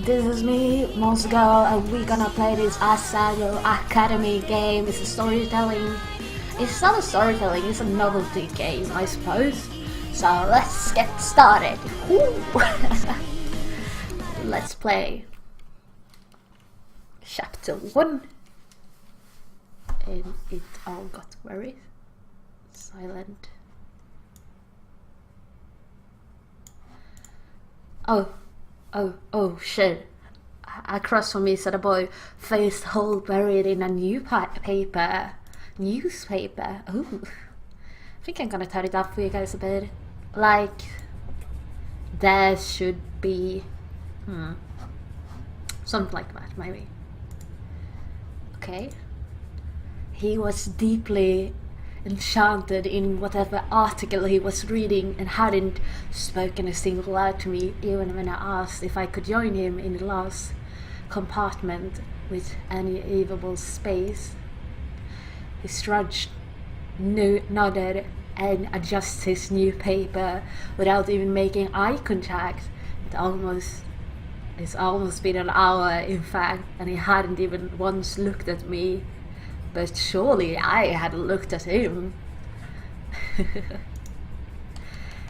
this is me, Asagao, and we're gonna play this Asagao Academy game. It's a storytelling. It's not a storytelling, it's a novelty game, I suppose. So let's get started. Let's play Chapter 1. And it all got very silent. Oh shit. Across from me sat a boy, face whole buried in a newspaper. Oh, I think I'm gonna turn it up for you guys a bit. Like, there should be, something like that, maybe. Okay. He was deeply enchanted in whatever article he was reading and hadn't spoken a single word to me, even when I asked if I could join him in the last compartment with any livable space. He shrugged, nodded, and adjusted his newspaper without even making eye contact. It's almost been an hour, in fact, and he hadn't even once looked at me. But surely I had looked at him.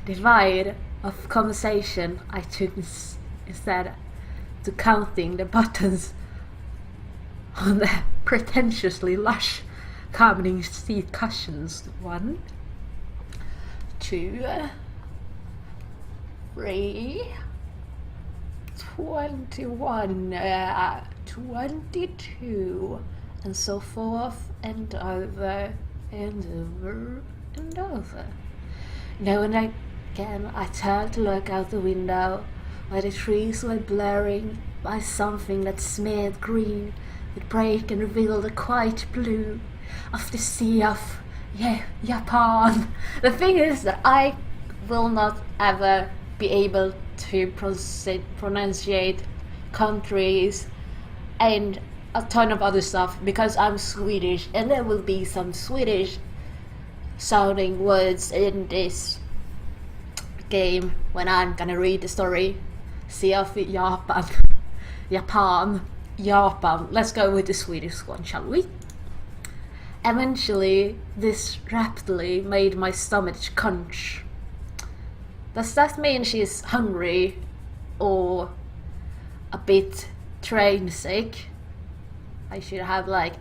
Divide of conversation I took instead to counting the buttons on the pretentiously lush carpeting seat cushions. 1, 2, 3, 21, 22. And so forth, and over, and over, and over. Now and again I turned to look out the window, where the trees were blurring by something that smeared green with break and revealed the quiet blue of the sea of Japan. The thing is that I will not ever be able to pronunciate countries and a ton of other stuff because I'm Swedish, and there will be some Swedish sounding words in this game when I'm gonna read the story. Sea of Japan. Let's go with the Swedish one, shall we? Eventually, this rapidly made my stomach crunch. Does that mean she's hungry or a bit train sick? I should have like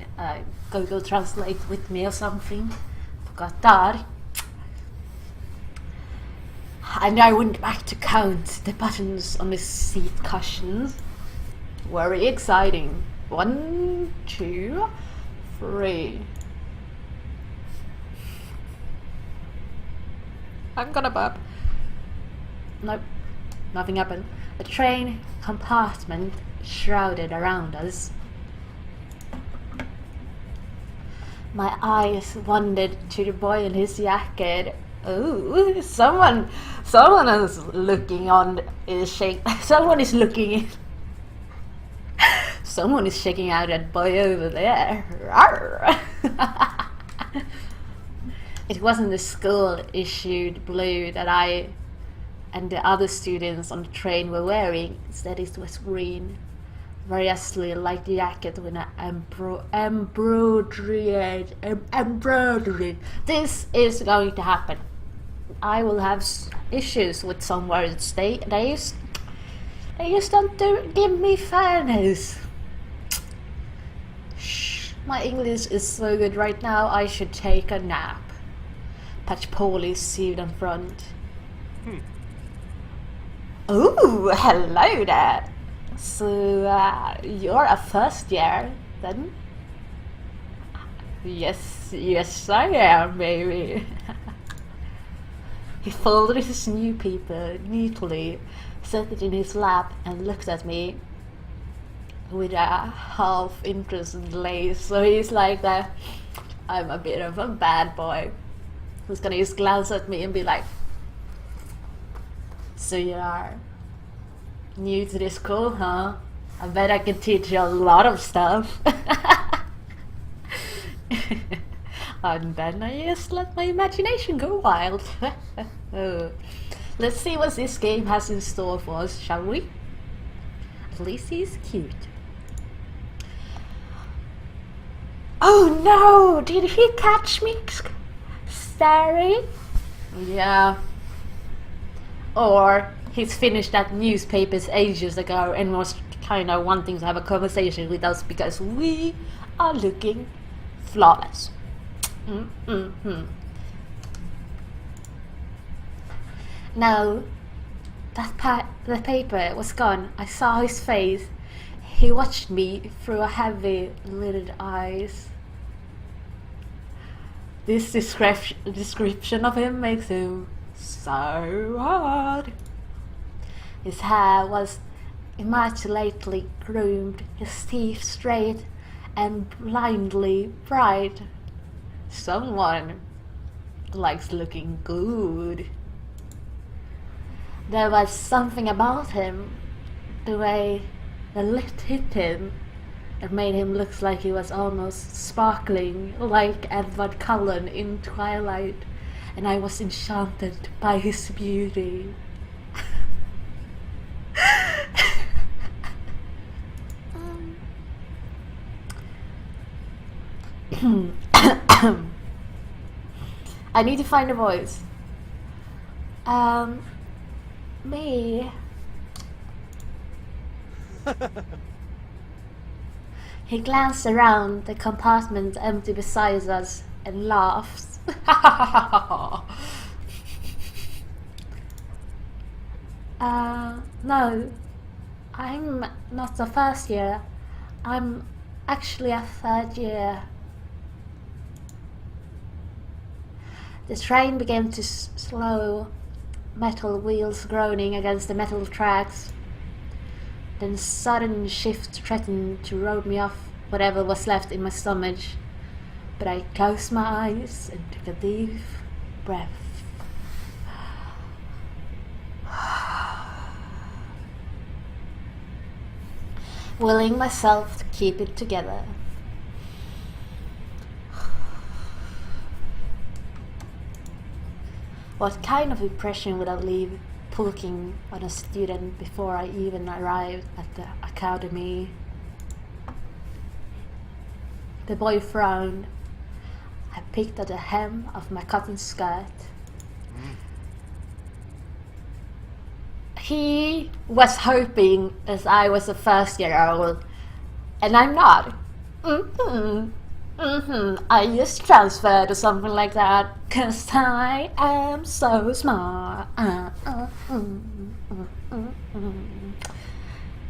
Google Translate with me or something. Forgot that. And I went back to count the buttons on the seat cushions. Very exciting. 1, 2, 3. I'm gonna burp. Nope, nothing happened. A train compartment shrouded around us. My eyes wandered to the boy in his jacket. Ooh, someone is looking on. Someone is looking. Someone is checking out that boy over there. It wasn't the school-issued blue that I and the other students on the train were wearing. Instead, it was green. Variously like the jacket with an embroidery. This is going to happen. I will have issues with some words. They just don't give me fairness. Shh, my English is so good right now. I should take a nap. Patch Paulie seated in front. Ooh, hello there. So, you're a first year, then? Yes, I am, baby. He folded his newspaper neatly, set it in his lap, and looked at me with a half-interested glaze. So he's like that. I'm a bit of a bad boy. He's gonna just glance at me and be like, so you are new to this school, huh? I bet I can teach you a lot of stuff. And then I just let my imagination go wild. Let's see what this game has in store for us, shall we? At least he's cute. Oh no! Did he catch me staring? Yeah. Or he's finished that newspapers ages ago and was kind of wanting to have a conversation with us because we are looking flawless. No, the paper was gone. I saw his face. He watched me through heavy-lidded eyes. This description of him makes him so hard. His hair was immaculately groomed, his teeth straight and blindly bright. Someone likes looking good. There was something about him, the way the light hit him, it made him look like he was almost sparkling, like Edward Cullen in Twilight, and I was enchanted by his beauty. I need to find a voice. Me. He glanced around the compartment empty beside us and laughed. No, I'm not a first year. I'm actually a third year. The train began to slow, metal wheels groaning against the metal tracks. Then sudden shift threatened to roll me off whatever was left in my stomach. But I closed my eyes and took a deep breath. Willing myself to keep it together. What kind of impression would I leave poking on a student before I even arrived at the academy? The boy frowned. I picked at the hem of my cotton skirt. He was hoping that I was a first-year-old, and I'm not. I just transferred or something like that, 'cause I am so smart.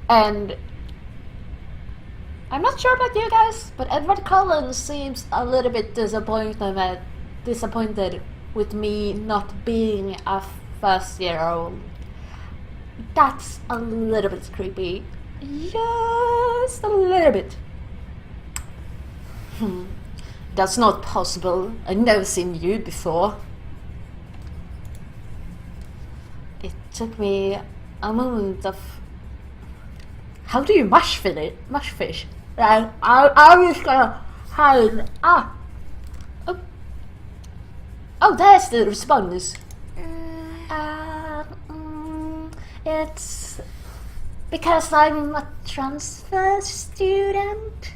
And I'm not sure about you guys, but Edward Cullen seems a little bit disappointed with me not being a first-year-old. That's a little bit creepy. Just a little bit. That's not possible. I've never seen you before. It took me a moment of... How do you mush fish? I was gonna hide. Oh, there's the response. It's because I'm a transfer student.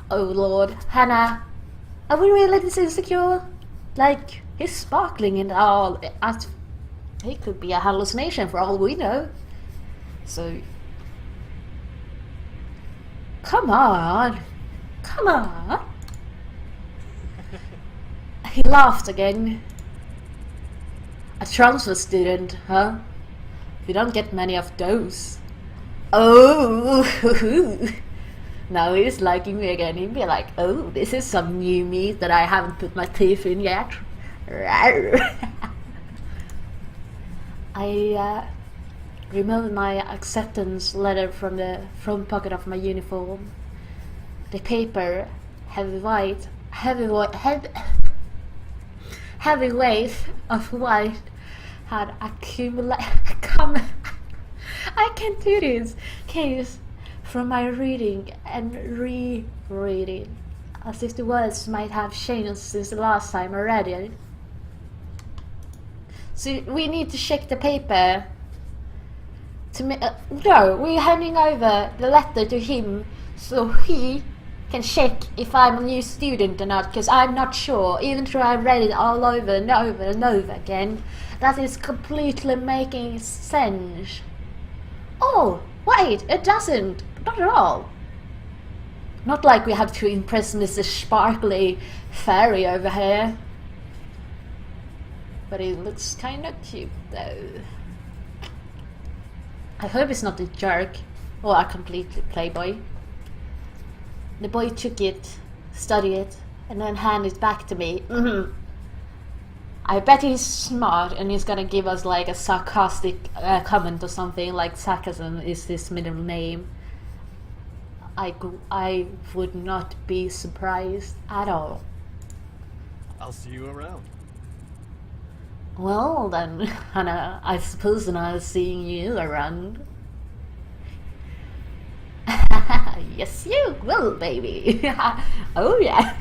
Oh Lord, Hannah, are we really this insecure? Like, he's sparkling and all. He could be a hallucination for all we know. So, come on. He laughed again. A transfer student, huh? You don't get many of those. Oh, now he's liking me again. He'd be like, oh, this is some new meat that I haven't put my teeth in yet. I removed my acceptance letter from the front pocket of my uniform. The paper, heavy weight of white had accumulated. I can't do this. Case from my reading and rereading, as if the words might have changed since the last time I read it. So we need to check the paper To me, no, we're handing over the letter to him so he can check if I'm a new student or not, because I'm not sure, even though I read it all over and over and over again. That is completely making sense. Oh, wait, it doesn't. Not at all. Not like we have to impress Mrs. Sparkly Fairy over here. But it looks kinda cute though. I hope it's not a jerk or a complete playboy. The boy took it, studied it, and then handed it back to me. I bet he's smart and he's gonna give us like a sarcastic comment or something, like sarcasm is his middle name. I would not be surprised at all. I'll see you around. Well then, Hannah, I suppose I'll see you around. Yes you will, baby. Oh yeah.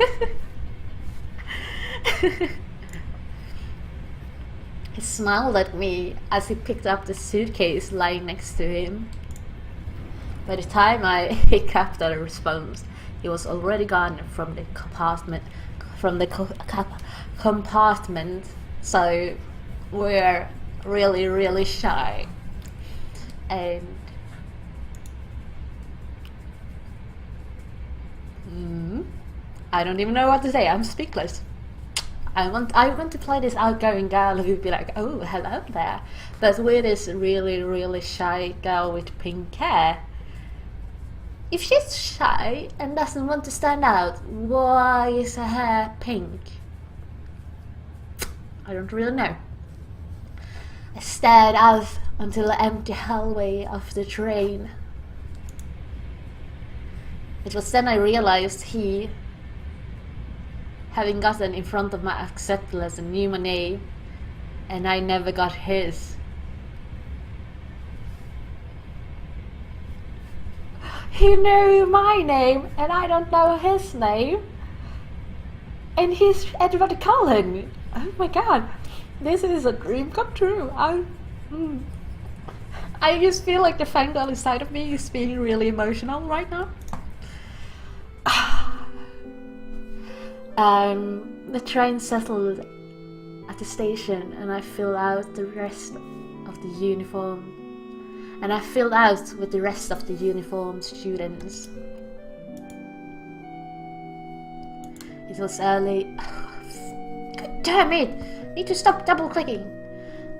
He smiled at me as he picked up the suitcase lying next to him. By the time I hiccuped at a response, he was already gone from the compartment. So we're really, really shy. And I don't even know what to say. I'm speechless. I want to play this outgoing girl who'd be like, oh, hello there. But with this really, really shy girl with pink hair. If she's shy and doesn't want to stand out, why is her hair pink? I don't really know. I stared out onto the empty hallway of the train. It was then I realized he, having gotten in front of my acceptance and knew my name, and I never got his. He knew my name and I don't know his name. And he's Edward Cullen. Oh my god, this is a dream come true. I just feel like the fangirl inside of me is being really emotional right now. The train settled at the station and I filled out the rest of the uniform. And I filled out with the rest of the uniformed students. It was early. God damn it! Need to stop double clicking.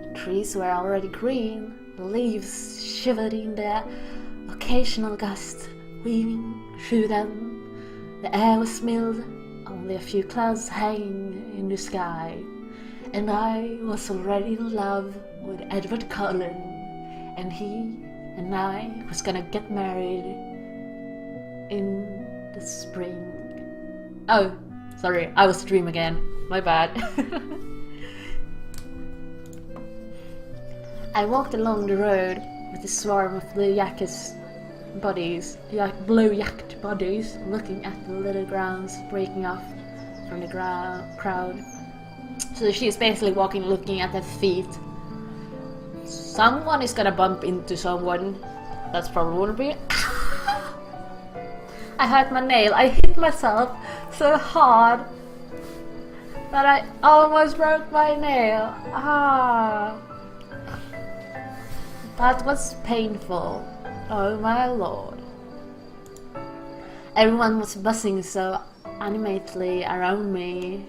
The trees were already green, the leaves shivered in the occasional gust weaving through them. The air was mild, only a few clouds hanging in the sky. And I was already in love with Edward Cullen. And he and I was gonna get married in the spring. Oh, sorry, I was a dream again. My bad. I walked along the road with a swarm of blue-yacked bodies, looking at the little grounds breaking off from the crowd. So she's basically walking, looking at her feet. Someone is gonna bump into someone. That's probably me. I hurt my nail. I hit myself so hard that I almost broke my nail. That was painful. Oh my lord. Everyone was buzzing so animatedly around me.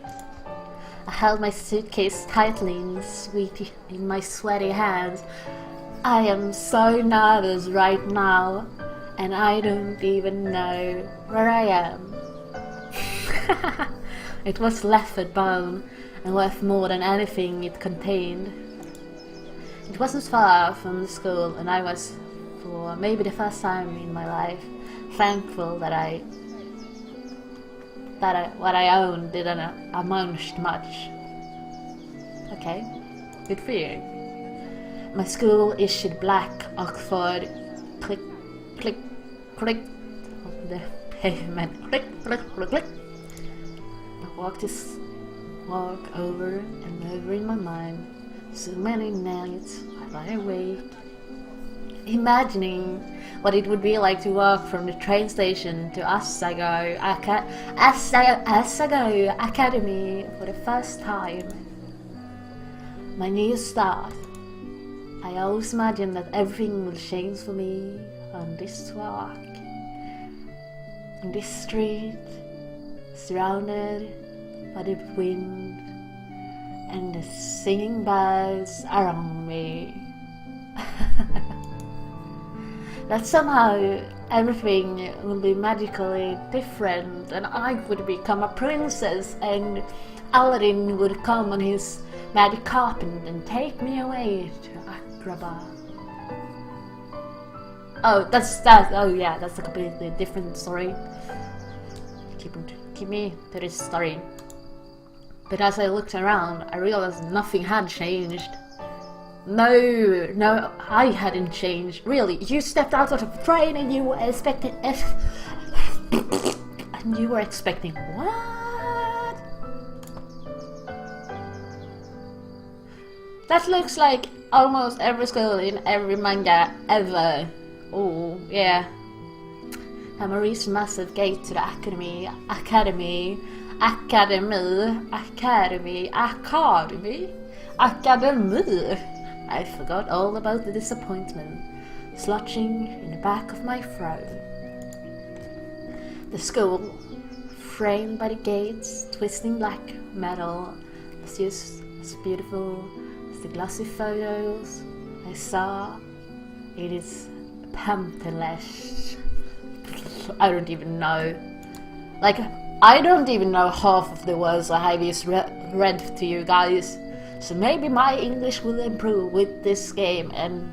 I held my suitcase tightly in my sweaty hands. I am so nervous right now, and I don't even know where I am. It was leopard bone, and worth more than anything it contained. It wasn't far from the school, and I was, for maybe the first time in my life, thankful that what I owned didn't amount to much. Okay, good for you. My school issued black Oxford click, click, click on the pavement. Click, click, click, click. I walk over and over in my mind. So many nights I lie awake, imagining what it would be like to walk from the train station to Asagao Academy for the first time. My new start. I always imagined that everything will change for me on this walk, on this street, surrounded by the wind and the singing birds around me. That somehow everything will be magically different and I would become a princess and Aladdin would come on his magic carpet and take me away to Agrabah. That's a completely different story. Keep me to this story. But as I looked around, I realized nothing had changed. No, I hadn't changed. Really, you stepped out of the train and you were expecting and you were expecting what? That looks like almost every school in every manga ever. Oh, yeah. I'm a reached massive gate to the academy. I forgot all about the disappointment slouching in the back of my throat. The school, framed by the gates, twisting black metal, was just as beautiful as the glossy photos I saw. It is pamphlesh. I don't even know. I don't even know half of the words I have just read to you guys. So maybe my English will improve with this game and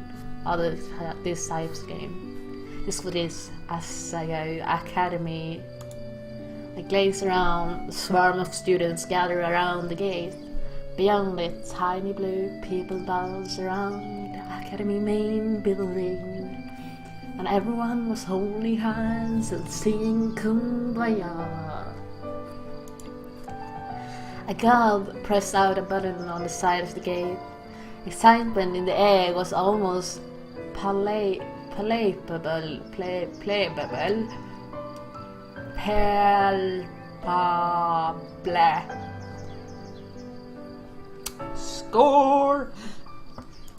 other this types of game. This what is Asagao Academy. I glaze around, the swarm of students gather around the gate. Beyond it, tiny blue people bounce around the academy main building. And everyone was holding hands and singing Kumbaya. A girl pressed out a button on the side of the gate. Excitement in the air was almost palpable. Score!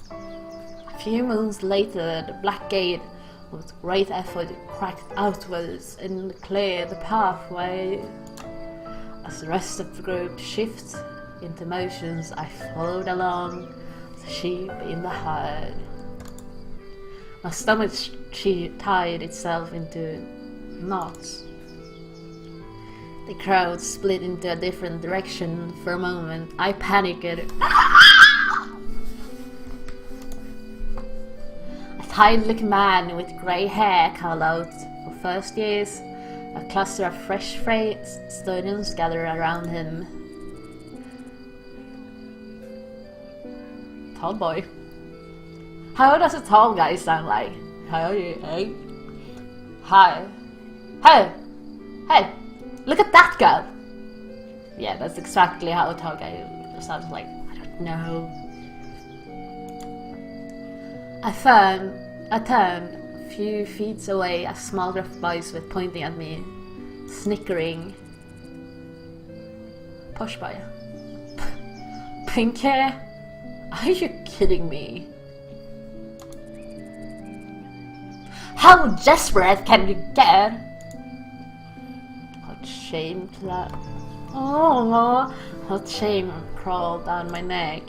A few moons later, the black gate, with great effort, cracked outwards and cleared the pathway. As the rest of the group shifted into motions, I followed along the sheep in the herd. My stomach tied itself into knots. The crowd split into a different direction. For a moment, I panicked. A tired-looking man with grey hair called out for first years. A cluster of fresh-faced students gathered around him. Tall boy. How does a tall guy sound like? Hey. Hi. Hey! Hey! Look at that girl! Yeah, that's exactly how a tall guy sounds like. I don't know. I turned a few feet away. A small group of boys were pointing at me, snickering. Posh boy. Pink hair? Are you kidding me? How desperate can you get? Hot shame to that. Oh, hot shame crawled down my neck.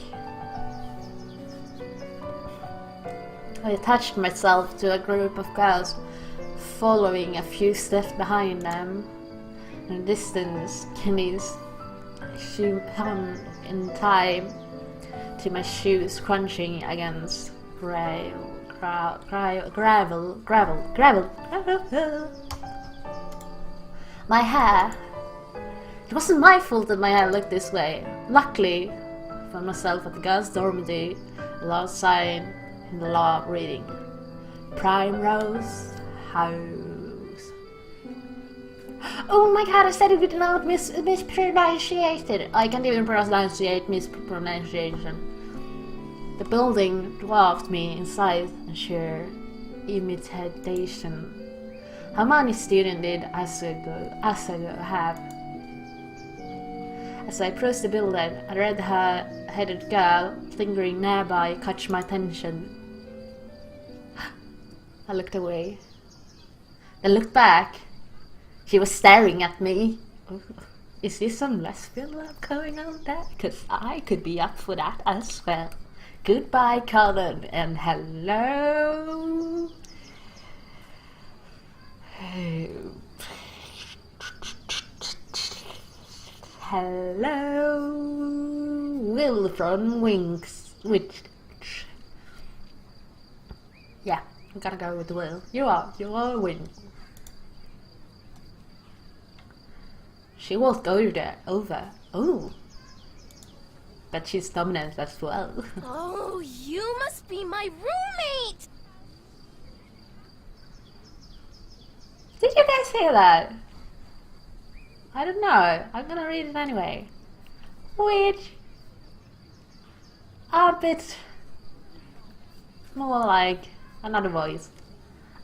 I attached myself to a group of girls, following a few steps behind them. In the distance, kidneys hummed in time to my shoes crunching against gravel. My hair. It wasn't my fault that my hair looked this way. Luckily, I found myself at the girls' dormitory, a large sign in the lobby reading Primrose House. Oh my god, I said it without mispronunciated. I can't even pronunciate mispronunciation. The building dwarfed me in size and sheer imitation. How many students did Asagao have? As I approached the building, a red-headed girl lingering nearby caught my attention. I looked away. Then looked back. She was staring at me. Is this some lesbian love going on there? Because I could be up for that as well. Goodbye, Colin, and hello. Hello, Will from Winks. Yeah, I'm gonna go with Will. You are Win. She won't go there. Over. Oh. But she's dominant as well. Oh, you must be my roommate! Did you guys hear that? I don't know. I'm gonna read it anyway. Which a bit more like another voice.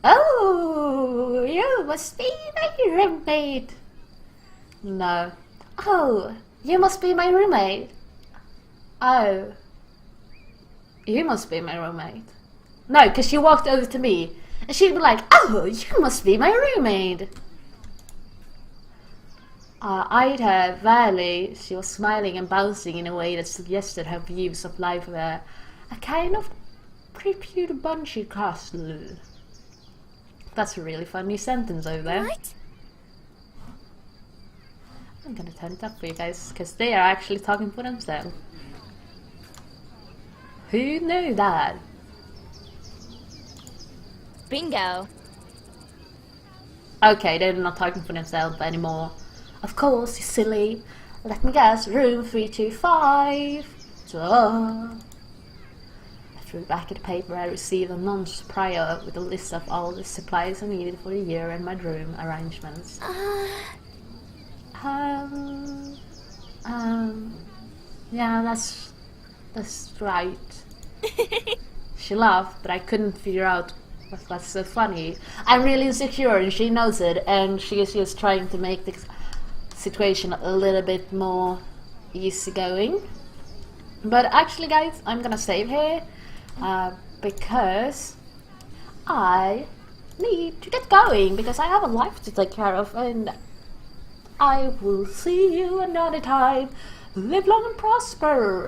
Oh, you must be my roommate. No. Oh, you must be my roommate. Oh, you must be my roommate. No, because she walked over to me and she'd be like, oh, you must be my roommate. I eyed her warily. She was smiling and bouncing in a way that suggested her views of life were a kind of prepude bunchy castle. That's a really funny sentence over there. What? I'm gonna turn it up for you guys, because they are actually talking for themselves. Who knew that? Bingo. Okay, they're not talking for themselves anymore. Of course, you silly. Let me guess, room 325. Duh. I threw back at the paper I received a month prior with a list of all the supplies I needed for the year and my room arrangements. Yeah, that's right. She laughed, but I couldn't figure out what's so funny. I'm really insecure and she knows it, and she is just trying to make the situation a little bit more easygoing. But actually, guys, I'm gonna save here because I need to get going, because I have a life to take care of, and I will see you another time. Live long and prosper.